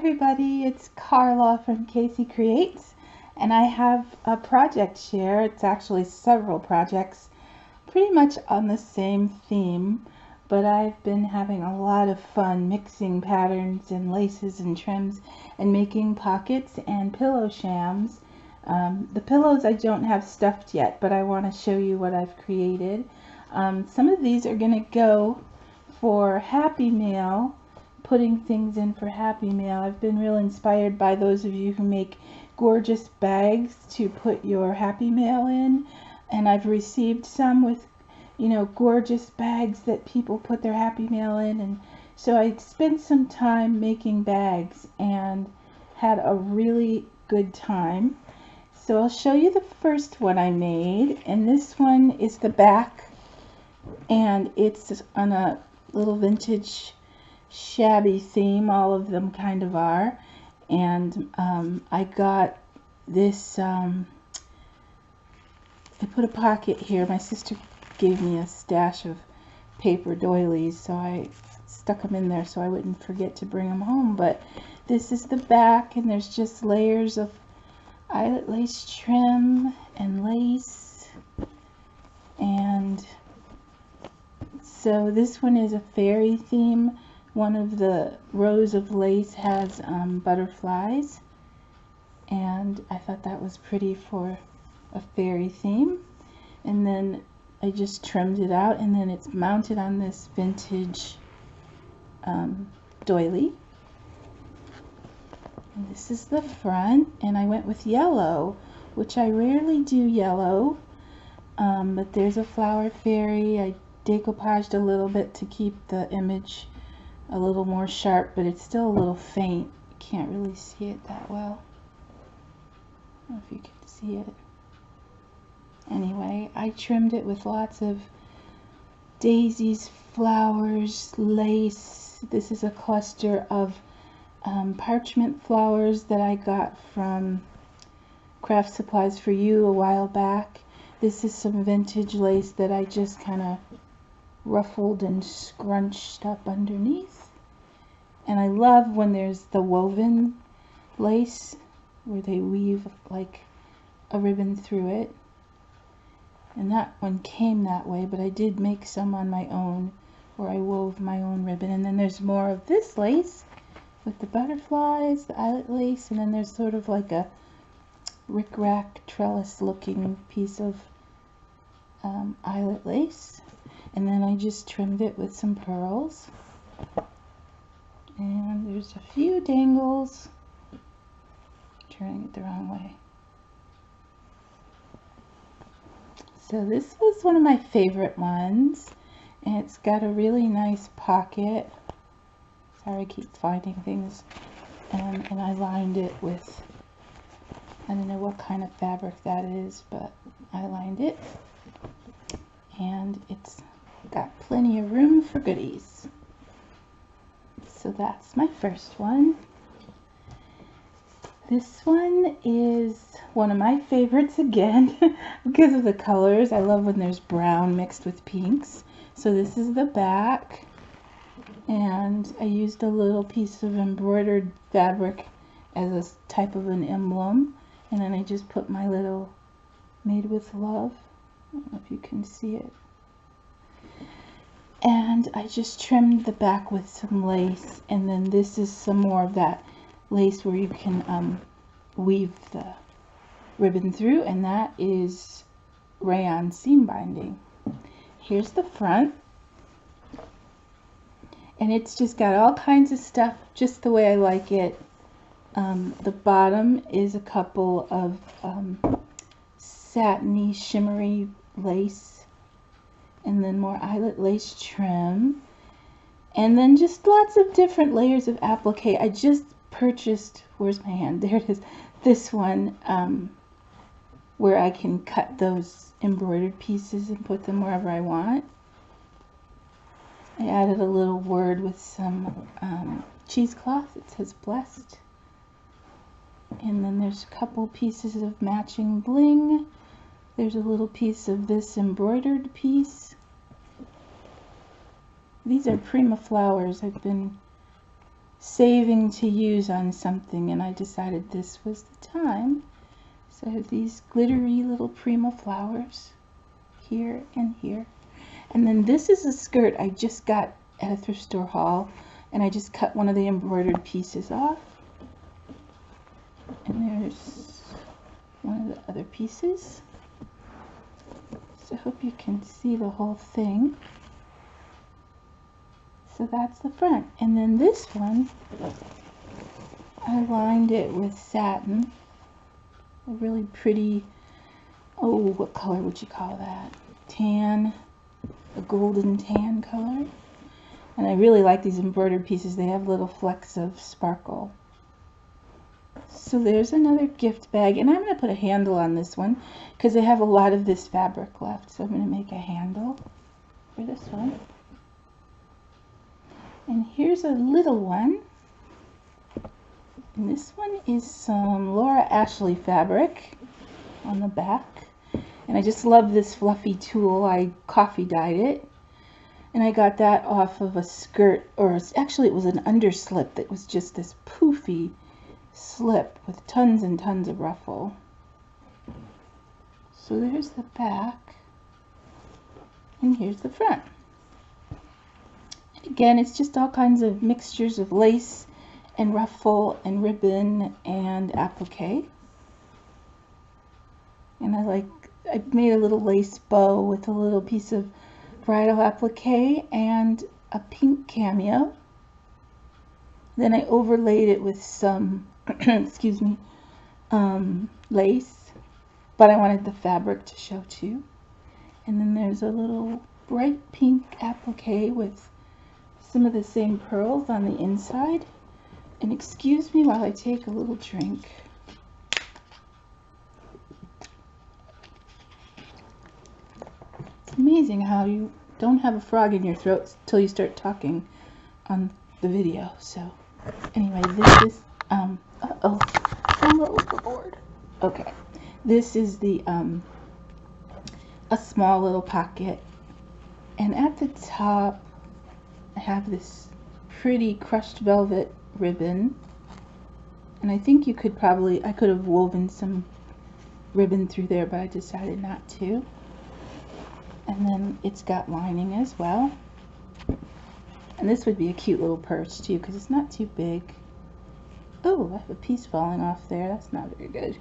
everybody, it's Carla from Casey Creates, and I have a project share. It's actually several projects pretty much on the same theme, but I've been having a lot of fun mixing patterns and laces and trims and making pockets and pillow shams. The pillows I don't have stuffed yet, but I want to show you what I've created. Some of these are going to go for Happy Mail, putting things in for Happy Mail. I've been real inspired by those of you who make gorgeous bags to put your Happy Mail in, and I've received some with, gorgeous bags that people put their Happy Mail in, and so I spent some time making bags and had a really good time. So I'll show you the first one I made, and this one is the back, and it's on a little vintage shabby theme. All of them kind of are. And I got this, I put a pocket here. My sister gave me a stash of paper doilies, so I stuck them in there so I wouldn't forget to bring them home. But this is the back, and there's just layers of eyelet lace trim and lace. And so this one is a fairy theme. One of the rows of lace has butterflies, and I thought that was pretty for a fairy theme. And then I just trimmed it out, and then it's mounted on this vintage doily. And this is the front, and I went with yellow, which I rarely do yellow, but there's a flower fairy. I decoupaged a little bit to keep the image a little more sharp, but it's still a little faint. You can't really see it that well. I don't know if you can see it. Anyway, I trimmed it with lots of daisies, flowers, lace. This is a cluster of parchment flowers that I got from Craft Supplies for You a while back. This is some vintage lace that I just kind of ruffled and scrunched up underneath. And I love when there's the woven lace where they weave like a ribbon through it. And that one came that way, but I did make some on my own where I wove my own ribbon. And then there's more of this lace with the butterflies, the eyelet lace, and then there's sort of like a rickrack trellis looking piece of eyelet lace. And then I just trimmed it with some pearls. And there's a few dangles. Turning it the wrong way. So this was one of my favorite ones. And it's got a really nice pocket. Sorry, I keep finding things. And I lined it with, I don't know what kind of fabric that is, but I lined it. And it's got plenty of room for goodies. So that's my first one. This one is one of my favorites again because of the colors. I love when there's brown mixed with pinks. So this is the back, and I used a little piece of embroidered fabric as a type of an emblem, and then I just put my little Made with Love. I don't know if you can see it. And I just trimmed the back with some lace, and then this is some more of that lace where you can weave the ribbon through, and that is rayon seam binding. Here's the front, and it's just got all kinds of stuff just the way I like it. The bottom is a couple of satiny shimmery lace, and then more eyelet lace trim, and then just lots of different layers of applique. I just purchased, where's my hand? There it is. This one, where I can cut those embroidered pieces and put them wherever I want. I added a little word with some cheesecloth. It says blessed. And then there's a couple pieces of matching bling. There's a little piece of this embroidered piece. These are Prima flowers. I've been saving to use on something, and I decided this was the time. So I have these glittery little Prima flowers here and here. And then this is a skirt I just got at a thrift store haul, and I just cut one of the embroidered pieces off. And there's one of the other pieces. So I hope you can see the whole thing. So that's the front. And then this one, I lined it with satin. A really pretty, oh, what color would you call that? Tan, a golden tan color. And I really like these embroidered pieces. They have little flecks of sparkle. So there's another gift bag, and I'm going to put a handle on this one because I have a lot of this fabric left. So I'm going to make a handle for this one. And here's a little one. And this one is some Laura Ashley fabric on the back. And I just love this fluffy tulle. I coffee dyed it. And I got that off of a skirt, or actually it was an underslip that was just this poofy slip with tons and tons of ruffle. So there's the back. And here's the front. Again, it's just all kinds of mixtures of lace and ruffle and ribbon and applique. And I made a little lace bow with a little piece of bridal applique and a pink cameo. Then I overlaid it with some, excuse me, lace, but I wanted the fabric to show too. And then there's a little bright pink applique with some of the same pearls on the inside. And excuse me while I take a little drink. It's amazing how you don't have a frog in your throat till you start talking on the video. So anyway, this is uh-oh, camera overboard. Okay, this is the a small little pocket, and at the top I have this pretty crushed velvet ribbon, and I think I could have woven some ribbon through there, but I decided not to. And then it's got lining as well, and this would be a cute little purse too because it's not too big. Oh, I have a piece falling off there. That's not very good.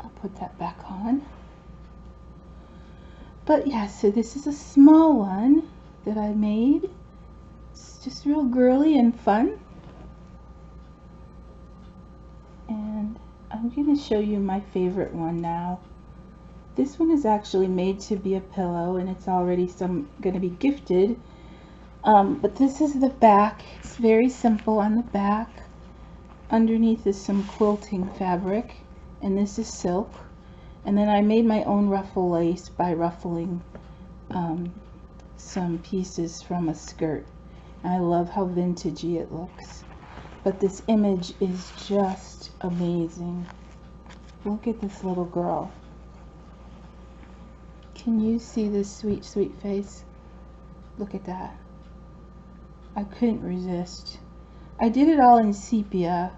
I'll put that back on. But yeah, so this is a small one that I made. It's just real girly and fun. And I'm going to show you my favorite one now. This one is actually made to be a pillow, and it's already going to be gifted. But this is the back. It's very simple on the back. Underneath is some quilting fabric, and this is silk. And then I made my own ruffle lace by ruffling some pieces from a skirt. And I love how vintagey it looks. But this image is just amazing. Look at this little girl. Can you see this sweet, sweet face? Look at that. I couldn't resist. I did it all in sepia.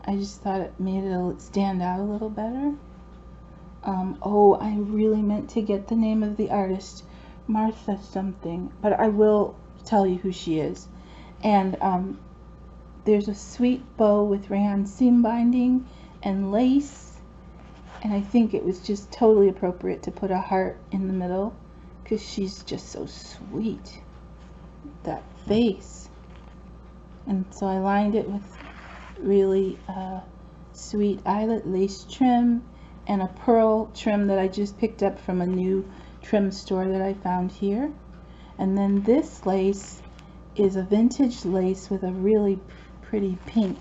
I just thought it made it stand out a little better. Oh, I really meant to get the name of the artist, Martha something, but I will tell you who she is. And there's a sweet bow with rayon seam binding and lace. And I think it was just totally appropriate to put a heart in the middle because she's just so sweet. That face. And so I lined it with really sweet eyelet lace trim and a pearl trim that I just picked up from a new trim store that I found here. And then this lace is a vintage lace with a really pretty pink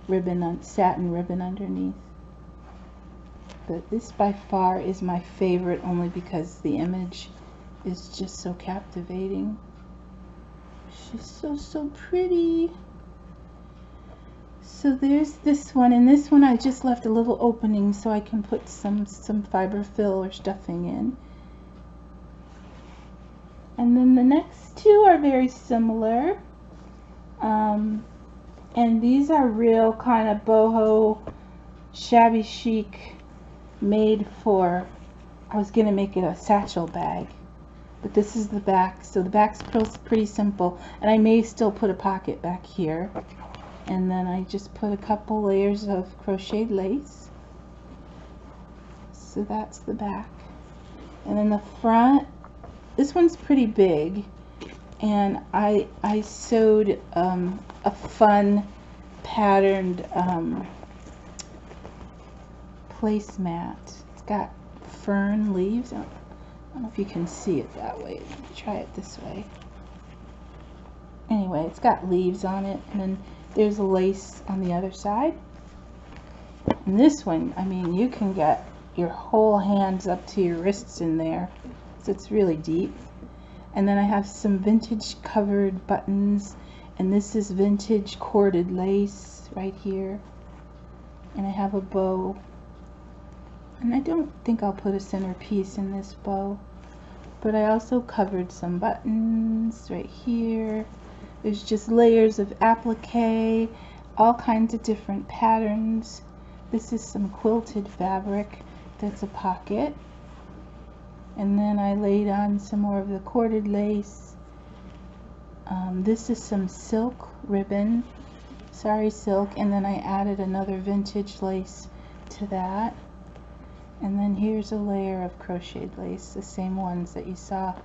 ribbon, satin ribbon underneath. But this by far is my favorite, only because the image is just so captivating. She's so pretty. So there's this one, and this one I just left a little opening so I can put some fiber fill or stuffing in. And then the next two are very similar. And these are real kind of boho, shabby chic, made for, I was going to make it a satchel bag, but this is the back. So the back's pretty simple, and I may still put a pocket back here. And then I just put a couple layers of crocheted lace. So that's the back. And then the front, this one's pretty big, and I sewed a fun patterned placemat. It's got fern leaves. I don't know if you can see it that way. Let me try it this way. Anyway, it's got leaves on it, and then there's a lace on the other side. And this one, I mean, you can get your whole hands up to your wrists in there. So it's really deep. And then I have some vintage covered buttons, and this is vintage corded lace right here. And I have a bow. And I don't think I'll put a centerpiece in this bow, but I also covered some buttons right here. There's just layers of applique, all kinds of different patterns. This is some quilted fabric that's a pocket. And then I laid on some more of the corded lace. This is some silk ribbon, sari silk, and then I added another vintage lace to that. And then here's a layer of crocheted lace, the same ones that you saw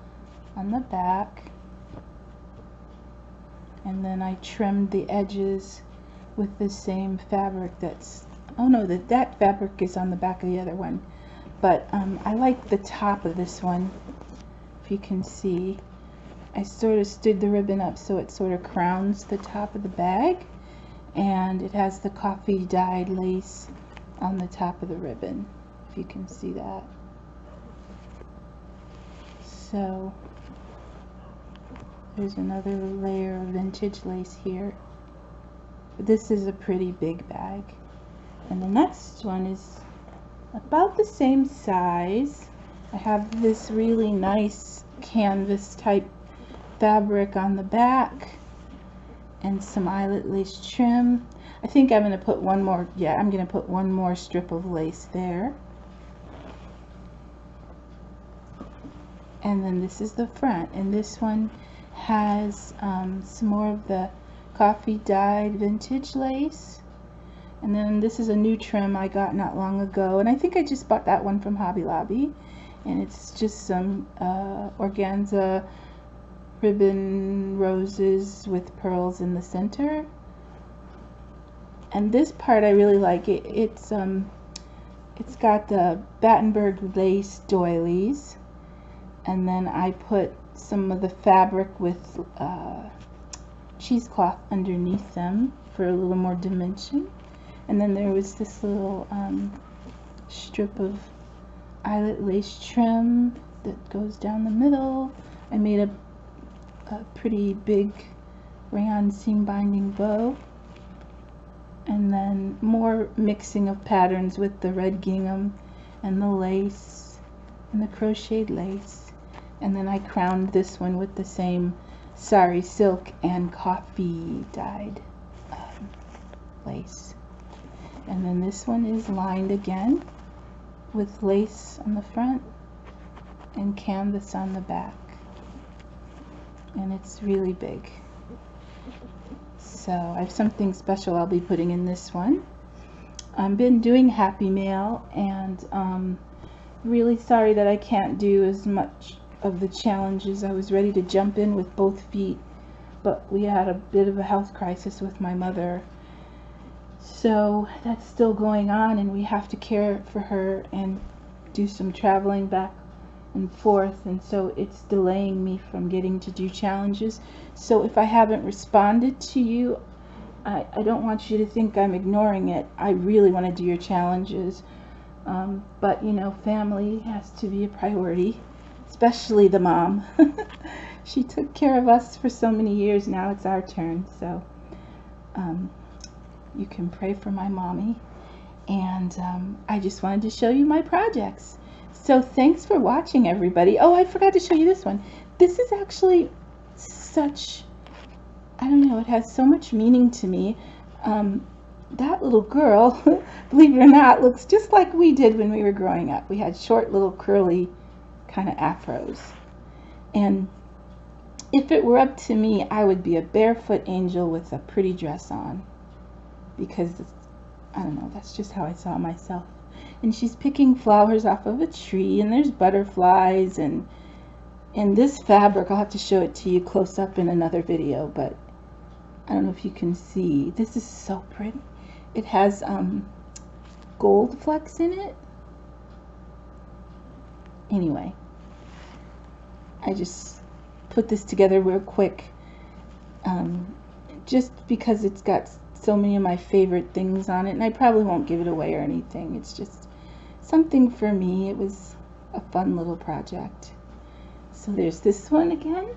on the back. And then I trimmed the edges with the same fabric that's, oh no, that fabric is on the back of the other one. But I like the top of this one, if you can see. I sort of stood the ribbon up so it sort of crowns the top of the bag. And it has the coffee dyed lace on the top of the ribbon, if you can see that. So there's another layer of vintage lace here. But this is a pretty big bag. And the next one is about the same size. I have this really nice canvas type fabric on the back and some eyelet lace trim. I think I'm going to put one more, yeah, I'm going to put one more strip of lace there. And then this is the front, and this one has some more of the coffee dyed vintage lace. And then this is a new trim I got not long ago, and I think I just bought that one from Hobby Lobby. And it's just some organza ribbon roses with pearls in the center. And this part I really like. It's got the Battenberg lace doilies, and then I put some of the fabric with cheesecloth underneath them for a little more dimension. And then there was this little strip of eyelet lace trim that goes down the middle. I made a pretty big rayon seam binding bow. And then more mixing of patterns with the red gingham and the lace and the crocheted lace. And then I crowned this one with the same sari silk and coffee dyed lace. And then this one is lined again with lace on the front and canvas on the back. And it's really big. So I have something special I'll be putting in this one. I've been doing Happy Mail, and really sorry that I can't do as much of the challenges. I was ready to jump in with both feet, but we had a bit of a health crisis with my mother. So that's still going on, and we have to care for her and do some traveling back and forth, and so it's delaying me from getting to do challenges. So if I haven't responded to you, I don't want you to think I'm ignoring it. I really want to do your challenges, but you know, family has to be a priority, especially the mom. She took care of us for so many years. Now it's our turn. So you can pray for my mommy. And I just wanted to show you my projects. So thanks for watching, everybody. Oh, I forgot to show you this one. This is actually such I don't know, it has so much meaning to me. That little girl, believe it or not, looks just like we did when we were growing up. We had short little curly kind of afros. And if it were up to me, I would be a barefoot angel with a pretty dress on. Because, I don't know, that's just how I saw myself. And she's picking flowers off of a tree, and there's butterflies, and this fabric, I'll have to show it to you close up in another video, but I don't know if you can see. This is so pretty. It has gold flecks in it. Anyway, I just put this together real quick, just because it's got so many of my favorite things on it, and I probably won't give it away or anything. It's just something for me. It was a fun little project. So there's this one again,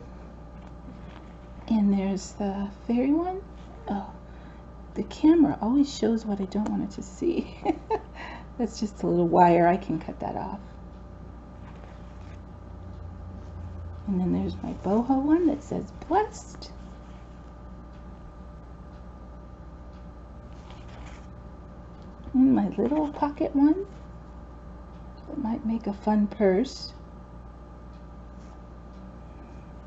and there's the fairy one. Oh, the camera always shows what I don't want it to see. That's just a little wire. I can cut that off. And then there's my boho one that says blessed. And my little pocket one that might make a fun purse.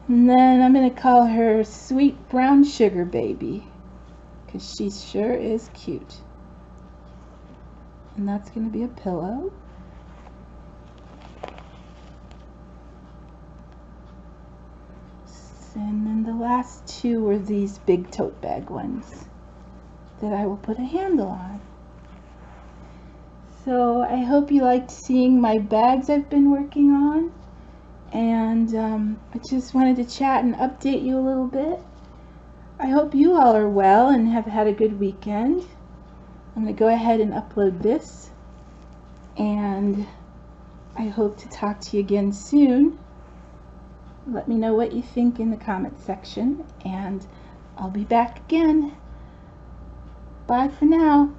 And then I'm going to call her Sweet Brown Sugar Baby, because she sure is cute. And that's going to be a pillow. And then the last two were these big tote bag ones that I will put a handle on. So I hope you liked seeing my bags I've been working on. And I just wanted to chat and update you a little bit. I hope you all are well and have had a good weekend. I'm going to go ahead and upload this. And I hope to talk to you again soon. Let me know what you think in the comment section, and I'll be back again. Bye for now.